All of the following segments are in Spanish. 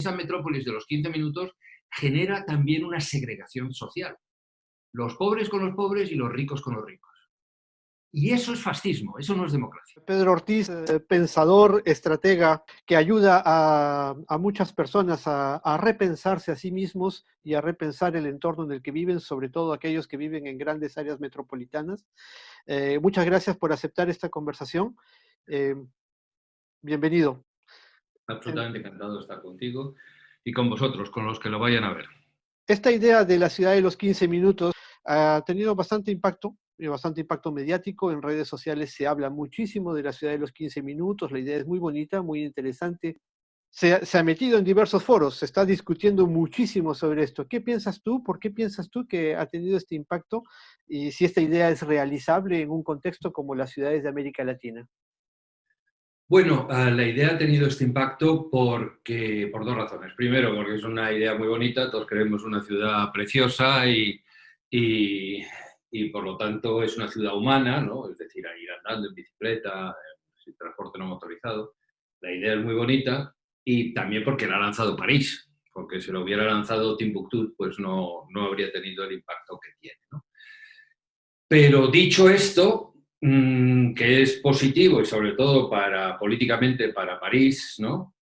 esa metrópolis de los 15 minutos genera también una segregación social. Los pobres con los pobres y los ricos con los ricos. Y eso es fascismo, eso no es democracia. Pedro Ortiz, pensador, estratega, que ayuda a muchas personas a repensarse a sí mismos y a repensar el entorno en el que viven, sobre todo aquellos que viven en grandes áreas metropolitanas. Muchas gracias por aceptar esta conversación. Eh, Bienvenido. Absolutamente encantado de estar contigo y con vosotros, con los que lo vayan a ver. Esta idea de la ciudad de los 15 minutos ha tenido bastante impacto mediático. En redes sociales se habla muchísimo de la ciudad de los 15 minutos. La idea es muy bonita, muy interesante. Se ha metido en diversos foros, se está discutiendo muchísimo sobre esto. ¿Qué piensas tú? ¿Por qué piensas tú que ha tenido este impacto? Y si esta idea es realizable en un contexto como las ciudades de América Latina. Bueno, la idea ha tenido este impacto por dos razones. Primero, porque es una idea muy bonita, todos queremos una ciudad preciosa y, y por lo tanto es una ciudad humana, ¿no? Es decir, a ir andando en bicicleta, sin transporte no motorizado. La idea es muy bonita y también porque la ha lanzado París, porque si lo hubiera lanzado Timbuktu, pues no habría tenido el impacto que tiene, ¿no? Pero dicho esto, que es positivo y sobre todo políticamente para París, ¿no?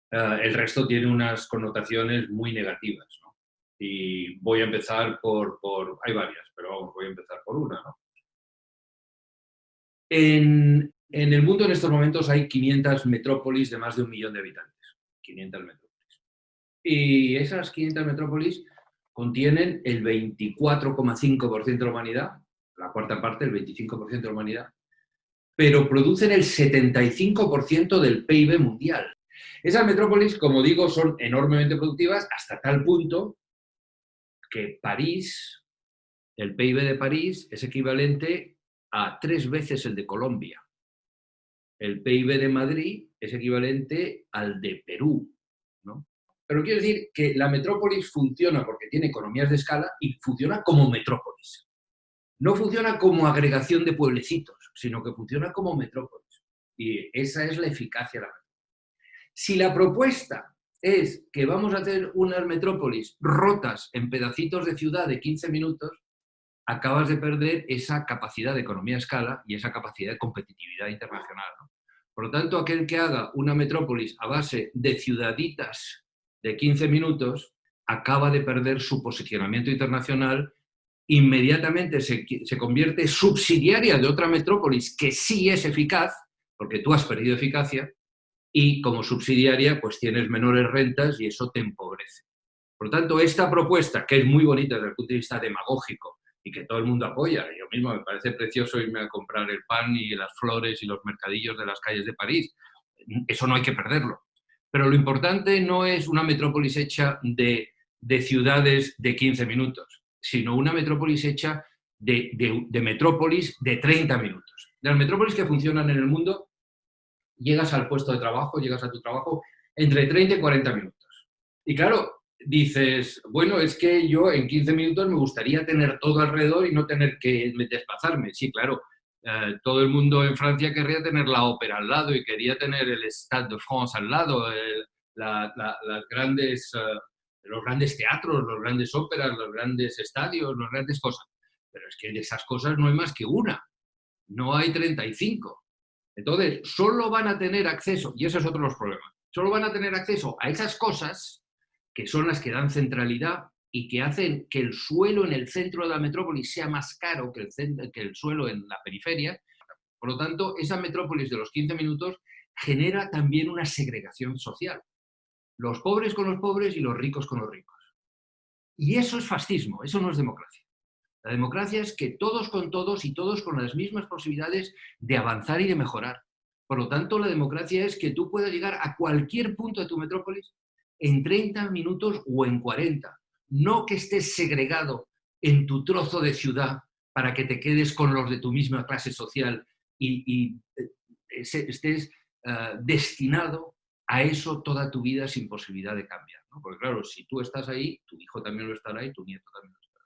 El resto tiene unas connotaciones muy negativas, ¿no? Y voy a empezar hay varias, pero vamos, voy a empezar por una, ¿no? En el mundo en estos momentos hay 500 metrópolis de más de 1 millón de habitantes. 500 metrópolis. Y esas 500 metrópolis contienen el 24,5% de la humanidad, la cuarta parte, el 25% de la humanidad, pero producen el 75% del PIB mundial. Esas metrópolis, como digo, son enormemente productivas hasta tal punto que París, el PIB de París es equivalente a 3 veces el de Colombia. El PIB de Madrid es equivalente al de Perú, ¿no? Pero quiero decir que la metrópolis funciona porque tiene economías de escala y funciona como metrópolis. No funciona como agregación de pueblecitos, sino que funciona como metrópolis. Y esa es la eficacia de la metrópolis. Si la propuesta es que vamos a hacer unas metrópolis rotas en pedacitos de ciudad de 15 minutos, acabas de perder esa capacidad de economía a escala y esa capacidad de competitividad internacional, ¿no? Por lo tanto, aquel que haga una metrópolis a base de ciudaditas de 15 minutos acaba de perder su posicionamiento internacional, inmediatamente se convierte subsidiaria de otra metrópolis que sí es eficaz, porque tú has perdido eficacia, y como subsidiaria pues tienes menores rentas y eso te empobrece. Por lo tanto, esta propuesta, que es muy bonita desde el punto de vista demagógico y que todo el mundo apoya, yo mismo me parece precioso irme a comprar el pan y las flores y los mercadillos de las calles de París, eso no hay que perderlo. Pero lo importante no es una metrópolis hecha de ciudades de 15 minutos, sino una metrópolis hecha de metrópolis de 30 minutos. Las metrópolis que funcionan en el mundo, llegas al puesto de trabajo, llegas a tu trabajo entre 30 y 40 minutos. Y claro, dices, bueno, es que yo en 15 minutos me gustaría tener todo alrededor y no tener que desplazarme. Sí, claro, todo el mundo en Francia querría tener la ópera al lado y quería tener el Stade de France al lado, las grandes, los grandes teatros, los grandes óperas, los grandes estadios, las grandes cosas. Pero es que de esas cosas no hay más que una, no hay 35. Entonces, solo van a tener acceso, y ese es otro de los problemas, solo van a tener acceso a esas cosas que son las que dan centralidad y que hacen que el suelo en el centro de la metrópolis sea más caro que el suelo en la periferia. Por lo tanto, esa metrópolis de los 15 minutos genera también una segregación social. Los pobres con los pobres y los ricos con los ricos. Y eso es fascismo, eso no es democracia. La democracia es que todos con todos y todos con las mismas posibilidades de avanzar y de mejorar. Por lo tanto, la democracia es que tú puedas llegar a cualquier punto de tu metrópolis en 30 minutos o en 40. No que estés segregado en tu trozo de ciudad para que te quedes con los de tu misma clase social y estés destinado a eso toda tu vida sin posibilidad de cambiar, ¿no? Porque claro, si tú estás ahí, tu hijo también lo estará y tu nieto también lo estará.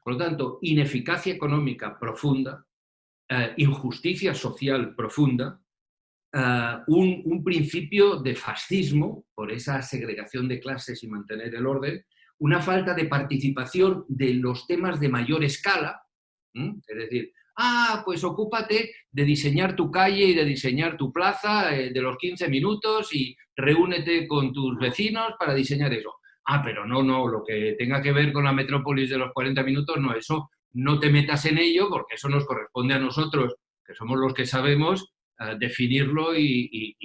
Por lo tanto, ineficacia económica profunda, injusticia social profunda un principio de fascismo por esa segregación de clases y mantener el orden, una falta de participación de los temas de mayor escala, es decir, pues ocúpate de diseñar tu calle y de diseñar tu plaza de los 15 minutos y reúnete con tus vecinos para diseñar eso. Pero no, lo que tenga que ver con la metrópolis de los 40 minutos, no, eso no te metas en ello porque eso nos corresponde a nosotros, que somos los que sabemos definirlo y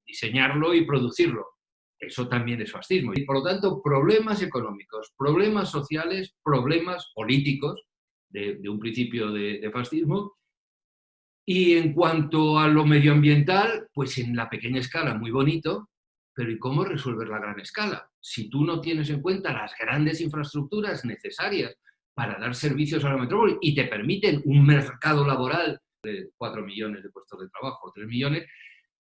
diseñarlo y producirlo. Eso también es fascismo. Y por lo tanto, problemas económicos, problemas sociales, problemas políticos, de un principio de fascismo. Y en cuanto a lo medioambiental, pues en la pequeña escala muy bonito, pero ¿y cómo resolver la gran escala? Si tú no tienes en cuenta las grandes infraestructuras necesarias para dar servicios a la metrópoli y te permiten un mercado laboral de 4 millones de puestos de trabajo, 3 millones,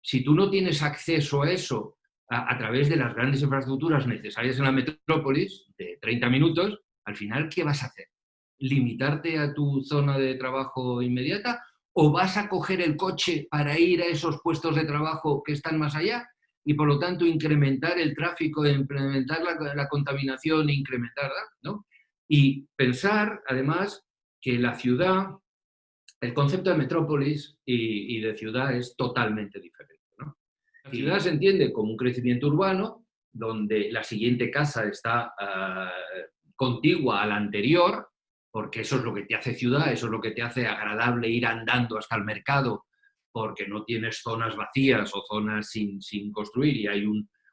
si tú no tienes acceso a eso a través de las grandes infraestructuras necesarias en la metrópolis, de 30 minutos, al final, ¿qué vas a hacer? ¿Limitarte a tu zona de trabajo inmediata o vas a coger el coche para ir a esos puestos de trabajo que están más allá y por lo tanto incrementar el tráfico, incrementar la contaminación, incrementarla, ¿no? Y pensar, además, que la ciudad, el concepto de metrópolis y de ciudad es totalmente diferente, ¿no? La ciudad se entiende como un crecimiento urbano donde la siguiente casa está contigua a la anterior, porque eso es lo que te hace ciudad, eso es lo que te hace agradable ir andando hasta el mercado, porque no tienes zonas vacías o zonas sin construir y hay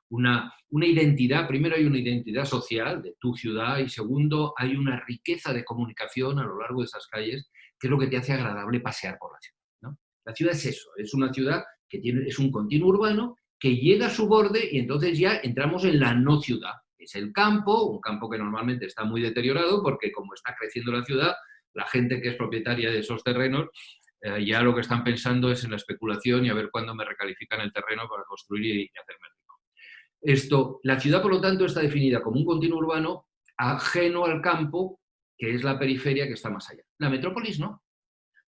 una identidad, primero hay una identidad social de tu ciudad y segundo hay una riqueza de comunicación a lo largo de esas calles que es lo que te hace agradable pasear por la ciudad, ¿no? La ciudad es eso, es una ciudad que es un continuo urbano que llega a su borde y entonces ya entramos en la no ciudad. Es el campo, un campo que normalmente está muy deteriorado porque como está creciendo la ciudad, la gente que es propietaria de esos terrenos ya lo que están pensando es en la especulación y a ver cuándo me recalifican el terreno para construir y hacerme rico. La ciudad, por lo tanto, está definida como un continuo urbano ajeno al campo, que es la periferia que está más allá. La metrópolis no.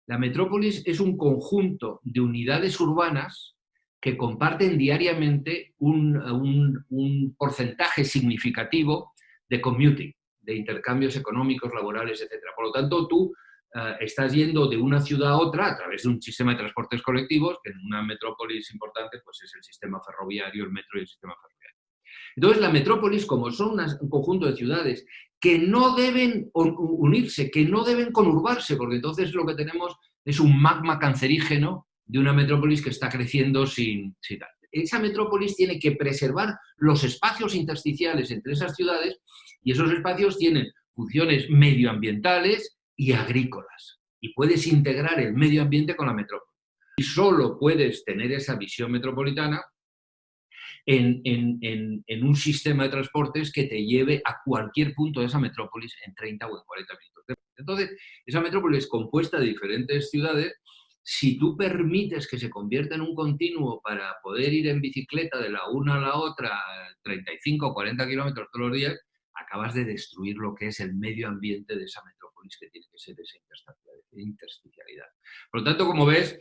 La metrópolis es un conjunto de unidades urbanas que comparten diariamente un porcentaje significativo de commuting, de intercambios económicos, laborales, etc. Por lo tanto, tú estás yendo de una ciudad a otra a través de un sistema de transportes colectivos, que en una metrópolis importante pues es el sistema ferroviario, el metro y el sistema ferroviario. Entonces, la metrópolis, como son un conjunto de ciudades que no deben unirse, que no deben conurbarse, porque entonces lo que tenemos es un magma cancerígeno de una metrópolis que está creciendo sin tal. Esa metrópolis tiene que preservar los espacios intersticiales entre esas ciudades y esos espacios tienen funciones medioambientales y agrícolas. Y puedes integrar el medio ambiente con la metrópolis. Y solo puedes tener esa visión metropolitana en un sistema de transportes que te lleve a cualquier punto de esa metrópolis en 30 o en 40 minutos. Entonces, esa metrópolis compuesta de diferentes ciudades, si tú permites que se convierta en un continuo para poder ir en bicicleta de la una a la otra 35 o 40 kilómetros todos los días, acabas de destruir lo que es el medio ambiente de esa metrópolis que tiene que ser esa intersticialidad. Por lo tanto, como ves,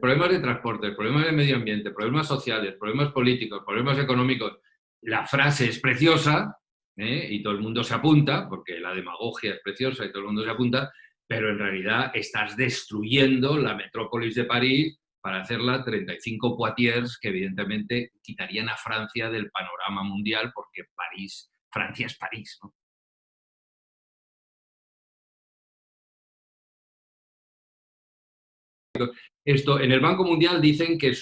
problemas de transporte, problemas de medio ambiente, problemas sociales, problemas políticos, problemas económicos. La frase es preciosa y todo el mundo se apunta, porque la demagogia es preciosa y todo el mundo se apunta, pero en realidad estás destruyendo la metrópolis de París para hacerla 35 Poitiers que evidentemente quitarían a Francia del panorama mundial porque Francia es París, ¿no? En el Banco Mundial dicen que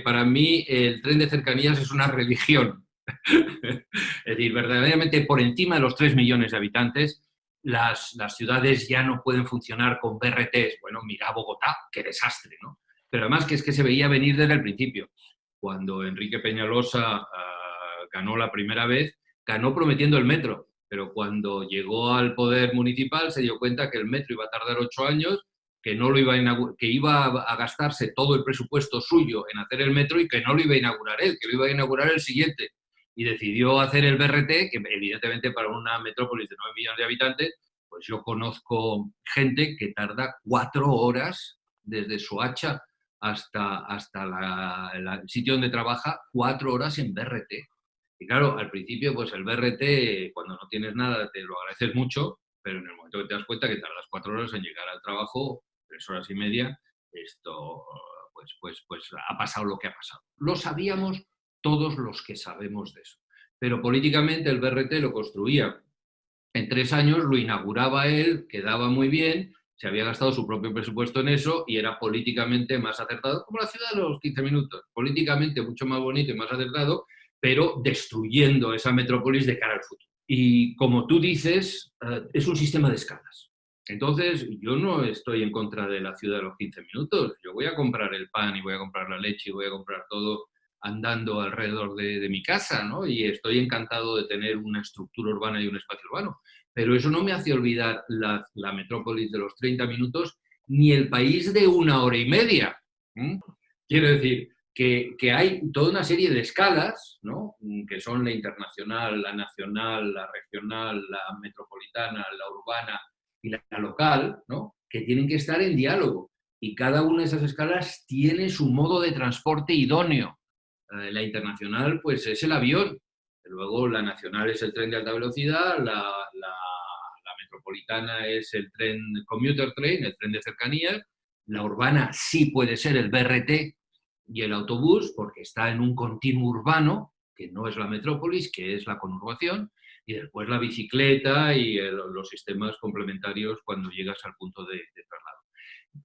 para mí el tren de cercanías es una religión. Es decir, verdaderamente por encima de los 3 millones de habitantes, las ciudades ya no pueden funcionar con BRTs. Bueno, mira Bogotá, qué desastre, ¿no? Pero además que es que se veía venir desde el principio. Cuando Enrique Peñalosa ganó la primera vez, ganó prometiendo el metro, pero cuando llegó al poder municipal se dio cuenta que el metro iba a tardar 8 años, que iba a gastarse todo el presupuesto suyo en hacer el metro y que no lo iba a inaugurar él, que lo iba a inaugurar el siguiente. Y decidió hacer el BRT, que evidentemente para una metrópolis de 9 millones de habitantes, pues yo conozco gente que tarda 4 horas desde Soacha hasta el sitio donde trabaja 4 horas en BRT. Y claro, al principio, pues el BRT, cuando no tienes nada, te lo agradeces mucho, pero en el momento que te das cuenta que tardas 4 horas en llegar al trabajo, 3 horas y media, esto, pues ha pasado lo que ha pasado. Lo sabíamos todos los que sabemos de eso. Pero políticamente el BRT lo construía en 3 años, lo inauguraba él, quedaba muy bien, se había gastado su propio presupuesto en eso y era políticamente más acertado, como la ciudad de los 15 minutos, políticamente mucho más bonito y más acertado, pero destruyendo esa metrópolis de cara al futuro. Y como tú dices, es un sistema de escalas. Entonces, yo no estoy en contra de la ciudad de los 15 minutos. Yo voy a comprar el pan y voy a comprar la leche y voy a comprar todo andando alrededor de mi casa, ¿no? Y estoy encantado de tener una estructura urbana y un espacio urbano. Pero eso no me hace olvidar la metrópolis de los 30 minutos ni el país de 1 hora y media. Quiero decir que hay toda una serie de escalas, ¿no? Que son la internacional, la nacional, la regional, la metropolitana, la urbana y la local, ¿no? Que tienen que estar en diálogo. Y cada una de esas escalas tiene su modo de transporte idóneo. La internacional, pues es el avión. Luego la nacional es el tren de alta velocidad, la metropolitana es el tren commuter train, el tren de cercanías, la urbana sí puede ser el BRT y el autobús, porque está en un continuo urbano, que no es la metrópolis, que es la conurbación, y después la bicicleta y los sistemas complementarios cuando llegas al punto de traslado.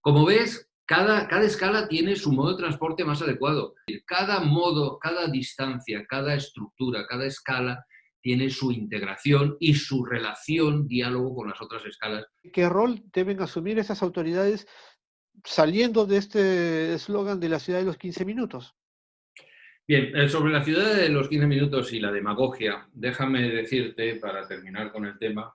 Como ves, cada escala tiene su modo de transporte más adecuado. Cada modo, cada distancia, cada estructura, cada escala tiene su integración y su relación, diálogo con las otras escalas. ¿Qué rol deben asumir esas autoridades saliendo de este eslogan de la ciudad de los 15 minutos? Bien, sobre la ciudad de los 15 minutos y la demagogia, déjame decirte, para terminar con el tema,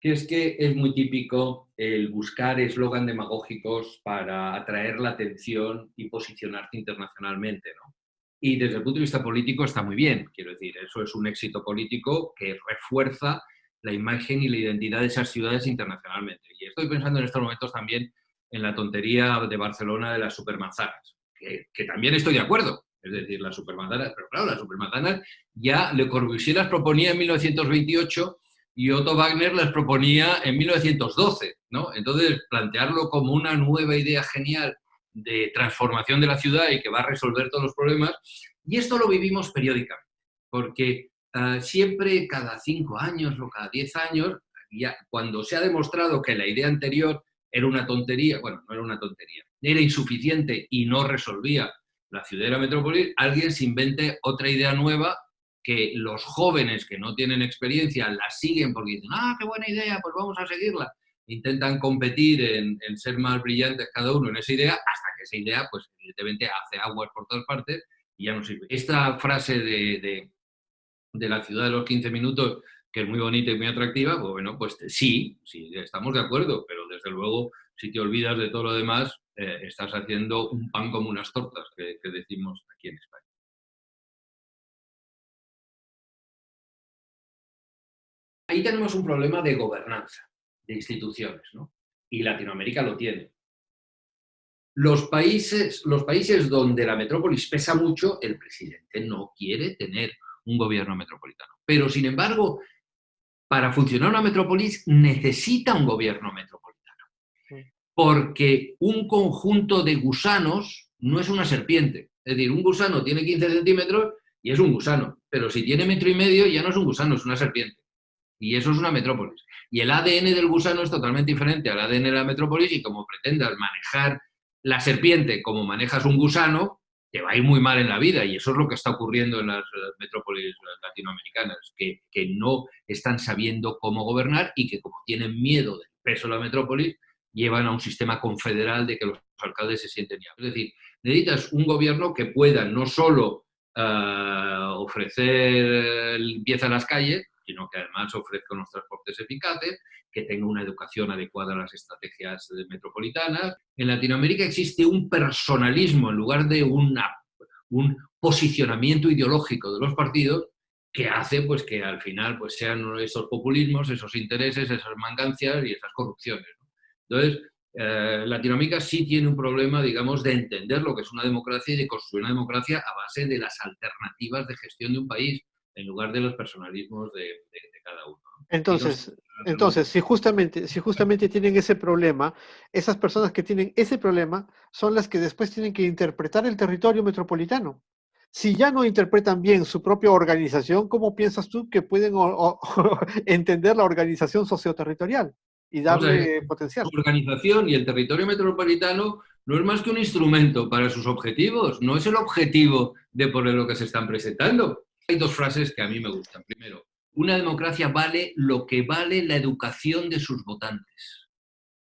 que es muy típico el buscar eslogan demagógicos para atraer la atención y posicionarte internacionalmente, ¿no? Y desde el punto de vista político está muy bien, quiero decir, eso es un éxito político que refuerza la imagen y la identidad de esas ciudades internacionalmente. Y estoy pensando en estos momentos también en la tontería de Barcelona de las supermanzanas, que también estoy de acuerdo. Es decir, las supermanzanas, pero claro, las supermanzanas ya Le Corbusier las proponía en 1928 y Otto Wagner las proponía en 1912, ¿no? Entonces, plantearlo como una nueva idea genial de transformación de la ciudad y que va a resolver todos los problemas, y esto lo vivimos periódicamente, porque siempre cada 5 años o cada 10 años, ya, cuando se ha demostrado que la idea anterior era una tontería, bueno, no era una tontería, era insuficiente y no resolvía la ciudad de la metrópoli, alguien se invente otra idea nueva que los jóvenes que no tienen experiencia la siguen porque dicen, ah, qué buena idea, pues vamos a seguirla. Intentan competir en ser más brillantes cada uno en esa idea, hasta que esa idea, pues evidentemente hace aguas por todas partes y ya no sirve. Esta frase de la ciudad de los 15 minutos, que es muy bonita y muy atractiva, pues bueno, pues sí, estamos de acuerdo, pero desde luego, si te olvidas de todo lo demás, estás haciendo un pan como unas tortas, que decimos aquí en España. Ahí tenemos un problema de gobernanza, de instituciones, ¿no? Y Latinoamérica lo tiene. Los países donde la metrópolis pesa mucho, el presidente no quiere tener un gobierno metropolitano. Pero, sin embargo, para funcionar una metrópolis necesita un gobierno metropolitano. Porque un conjunto de gusanos no es una serpiente. Es decir, un gusano tiene 15 centímetros y es un gusano. Pero si tiene 1,5 metros ya no es un gusano, es una serpiente. Y eso es una metrópolis. Y el ADN del gusano es totalmente diferente al ADN de la metrópolis y como pretendas manejar la serpiente como manejas un gusano, te va a ir muy mal en la vida. Y eso es lo que está ocurriendo en las metrópolis latinoamericanas, que no están sabiendo cómo gobernar y que como tienen miedo del peso de la metrópolis, llevan a un sistema confederal de que los alcaldes se sienten ya. Es decir, necesitas un gobierno que pueda no solo ofrecer limpieza en las calles, sino que además ofrezca unos transportes eficaces, que tenga una educación adecuada a las estrategias metropolitanas. En Latinoamérica existe un personalismo en lugar de un posicionamiento ideológico de los partidos que hace pues, que al final pues, sean esos populismos, esos intereses, esas mangancias y esas corrupciones, ¿no? Entonces, Latinoamérica sí tiene un problema, digamos, de entender lo que es una democracia y de construir una democracia a base de las alternativas de gestión de un país, en lugar de los personalismos de cada uno. Y no sé, Entonces, entonces, si justamente tienen ese problema, esas personas que tienen ese problema son las que después tienen que interpretar el territorio metropolitano. Si ya no interpretan bien su propia organización, ¿cómo piensas tú que pueden entender la organización socioterritorial y vamos a ver, darle su potencial? organización y el territorio metropolitano no es más que un instrumento para sus objetivos, no es el objetivo de por lo que se están presentando. Hay dos frases que a mí me gustan. Primero, una democracia vale lo que vale la educación de sus votantes.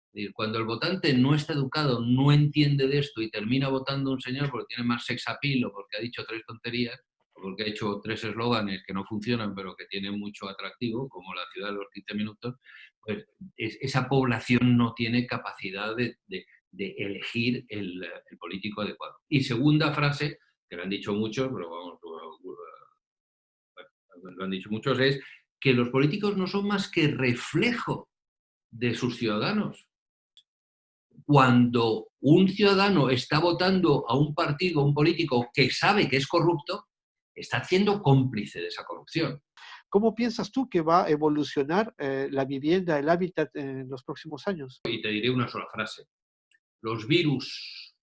Es decir, cuando el votante no está educado, no entiende de esto y termina votando a un señor porque tiene más sex appeal o porque ha dicho tres tonterías o porque ha hecho tres eslóganes que no funcionan pero que tienen mucho atractivo, como la ciudad de los 15 minutos, pues esa población no tiene capacidad de elegir el político adecuado. Y segunda frase, que lo han dicho muchos, pero vamos, lo han dicho muchos, es que los políticos no son más que reflejo de sus ciudadanos. Cuando un ciudadano está votando a un partido, a un político que sabe que es corrupto, está siendo cómplice de esa corrupción. ¿Cómo piensas tú que va a evolucionar la vivienda, el hábitat en los próximos años? Y te diré una sola frase. Los virus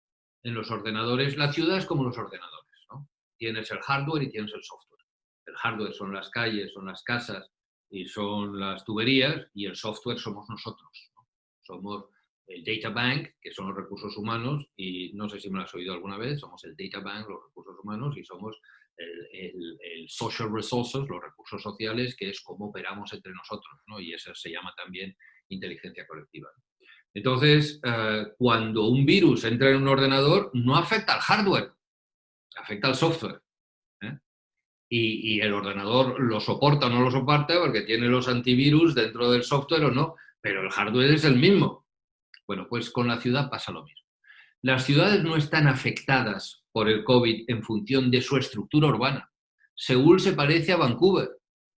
en los ordenadores, la ciudad es como los ordenadores, ¿no? Tienes el hardware y tienes el software. El hardware son las calles, son las casas y son las tuberías, y el software somos nosotros, ¿no? Somos el data bank, que son los recursos humanos, y no sé si me lo has oído alguna vez, somos el data bank, los recursos humanos, y somos el social resources, los recursos sociales, que es cómo operamos entre nosotros, ¿no? Y eso se llama también inteligencia colectiva. Entonces, cuando un virus entra en un ordenador, no afecta al hardware, afecta al software, ¿eh? Y el ordenador lo soporta o no lo soporta porque tiene los antivirus dentro del software o no, pero el hardware es el mismo. Bueno, pues con la ciudad pasa lo mismo. Las ciudades no están afectadas por el COVID en función de su estructura urbana. Seúl se parece a Vancouver,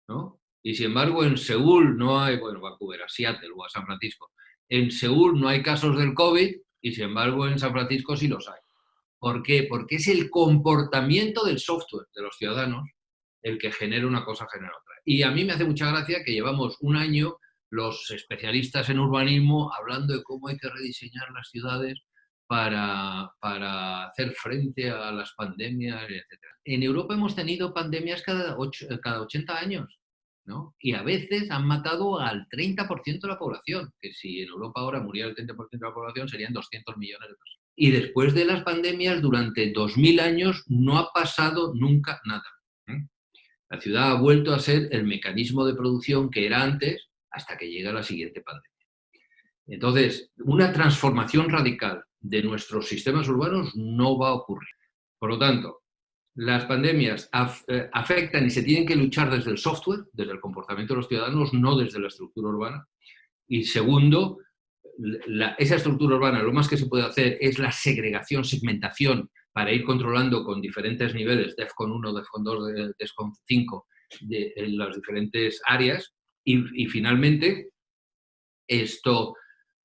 ¿no? Y sin embargo en Seúl no hay, bueno, Vancouver, a Seattle o a San Francisco. En Seúl no hay casos del COVID y sin embargo en San Francisco sí los hay. ¿Por qué? Porque es el comportamiento del software de los ciudadanos el que genera una cosa, genera otra. Y a mí me hace mucha gracia que llevamos un año los especialistas en urbanismo hablando de cómo hay que rediseñar las ciudades para hacer frente a las pandemias, etc. En Europa hemos tenido pandemias cada 80 años, ¿no? Y a veces han matado al 30% de la población, que si en Europa ahora muriera el 30% de la población serían 200 millones de personas. Y después de las pandemias, durante 2000 años, no ha pasado nunca nada, ¿eh? La ciudad ha vuelto a ser el mecanismo de producción que era antes hasta que llega la siguiente pandemia. Entonces, una transformación radical de nuestros sistemas urbanos no va a ocurrir. Por lo tanto, las pandemias afectan y se tienen que luchar desde el software, desde el comportamiento de los ciudadanos, no desde la estructura urbana. Y segundo, esa estructura urbana, lo más que se puede hacer es la segregación, segmentación, para ir controlando con diferentes niveles, DEFCON 1, DEFCON 2, DEFCON 5, en las diferentes áreas. Y finalmente, esto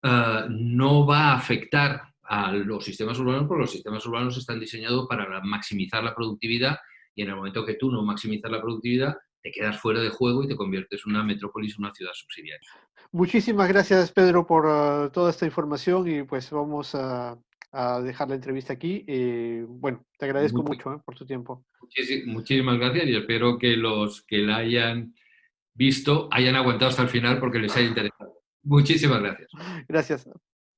no va a afectar a los sistemas urbanos, porque los sistemas urbanos están diseñados para maximizar la productividad, y en el momento que tú no maximizas la productividad, te quedas fuera de juego y te conviertes en una metrópolis, una ciudad subsidiaria. Muchísimas gracias, Pedro, por toda esta información y pues vamos a dejar la entrevista aquí. Bueno, te agradezco mucho por tu tiempo. Muchísimas gracias y espero que los que la hayan visto hayan aguantado hasta el final porque les haya interesado. Muchísimas gracias. Gracias.